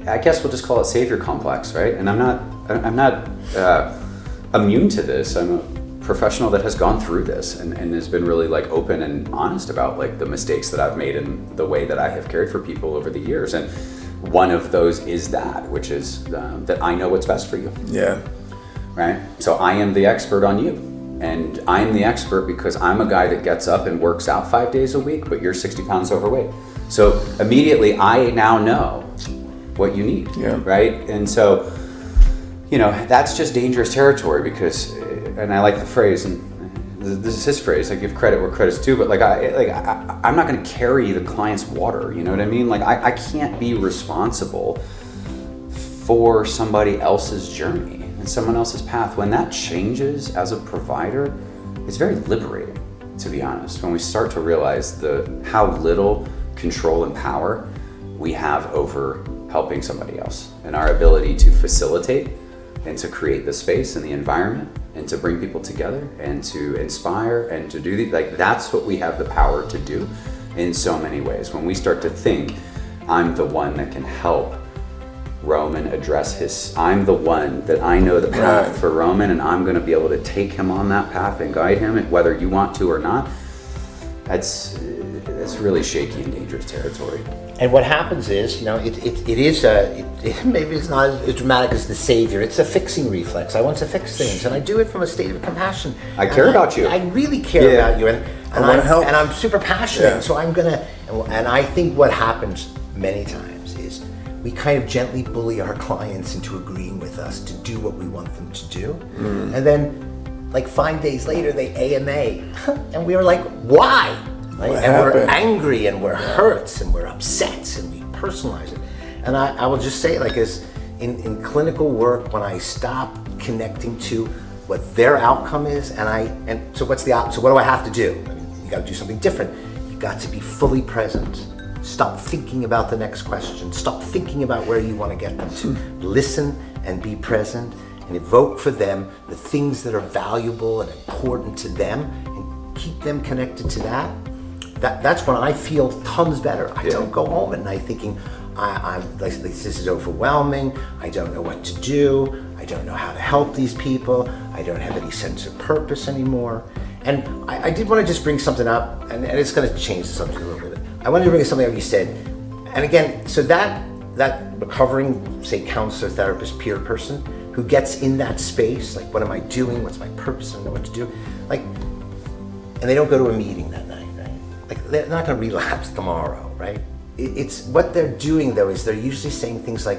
I guess we'll just call it savior complex, right? And I'm not immune to this. I'm a professional that has gone through this and has been really like open and honest about like the mistakes that I've made and the way that I have cared for people over the years. And one of those is that, which is that I know what's best for you. Yeah. Right? So I am the expert on you. And I'm the expert because I'm a guy that gets up and works out 5 days a week, but you're 60 pounds overweight. So immediately I now know what you need, right? And so, you know, that's just dangerous territory because, and I like the phrase, and this is his phrase, I give credit where credit's due, but I'm not gonna carry the client's water, you know what I mean? Like I can't be responsible for somebody else's journey and someone else's path. When that changes as a provider, it's very liberating, to be honest, when we start to realize how little control and power we have over helping somebody else and our ability to facilitate and to create the space and the environment and to bring people together and to inspire and to do that's what we have the power to do in so many ways. When we start to think, I'm the one that can help Roman address I'm the one that I know the path for Roman, and I'm going to be able to take him on that path and guide him, whether you want to or not. That's really shaky and dangerous territory. And what happens is, you know, maybe it's not as dramatic as the savior. It's a fixing reflex. I want to fix things, and I do it from a state of compassion. I care about you. I really care about you, and I want to help. And I'm super passionate. So I'm gonna. And I think what happens many times is we kind of gently bully our clients into agreeing with us to do what we want them to do, and then, like 5 days later, they AMA, and we were like, why? Right? And we're angry and we're hurt and we're upset and we personalize it. And I will just say, like, as in clinical work, when I stop connecting to what their outcome is, so what do I have to do? I mean, you got to do something different. You got to be fully present. Stop thinking about the next question. Stop thinking about where you want to get them to. Listen and be present and evoke for them the things that are valuable and important to them, and keep them connected to that. That's when I feel tons better. I don't go home at night thinking, I'm like, this is overwhelming. I don't know what to do. I don't know how to help these people. I don't have any sense of purpose anymore. And I did want to just bring something up, and it's going to change the subject a little bit. I wanted to bring something up you said. And again, so that recovering, say, counselor, therapist, peer person who gets in that space, like, what am I doing? What's my purpose? I don't know what to do. Like, and they don't go to a meeting that night. Like, they're not going to relapse tomorrow, right? It's what they're doing, though, is they're usually saying things like,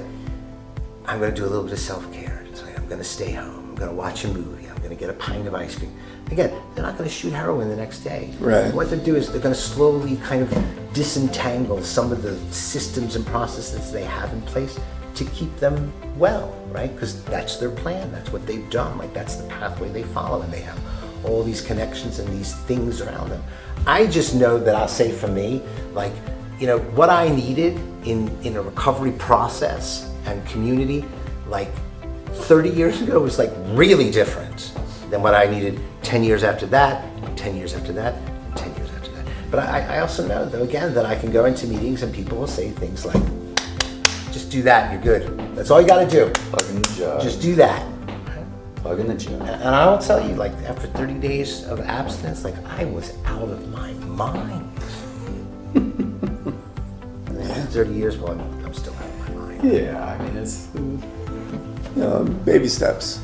I'm going to do a little bit of self-care. It's like, I'm going to stay home. I'm going to watch a movie. I'm going to get a pint of ice cream. Again, they're not going to shoot heroin the next day. Right. What they do is they're going to slowly kind of disentangle some of the systems and processes they have in place to keep them well, right? Because that's their plan. That's what they've done. Like, that's the pathway they follow, and they have all these connections and these things around them. I just know that I'll say for me, like, you know, what I needed in a recovery process and community, like 30 years ago was like really different than what I needed 10 years after that, and 10 years after that, and 10 years after that. But I also know, though, again, that I can go into meetings and people will say things like, just do that, you're good. That's all you gotta do. Plug in the jug. Just do that. Plug in the gym. And I will tell you, like, after 30 days of abstinence, like, I was out of my mind. And then 30 years, well, I'm still out of my mind. Yeah, I mean, it's baby steps.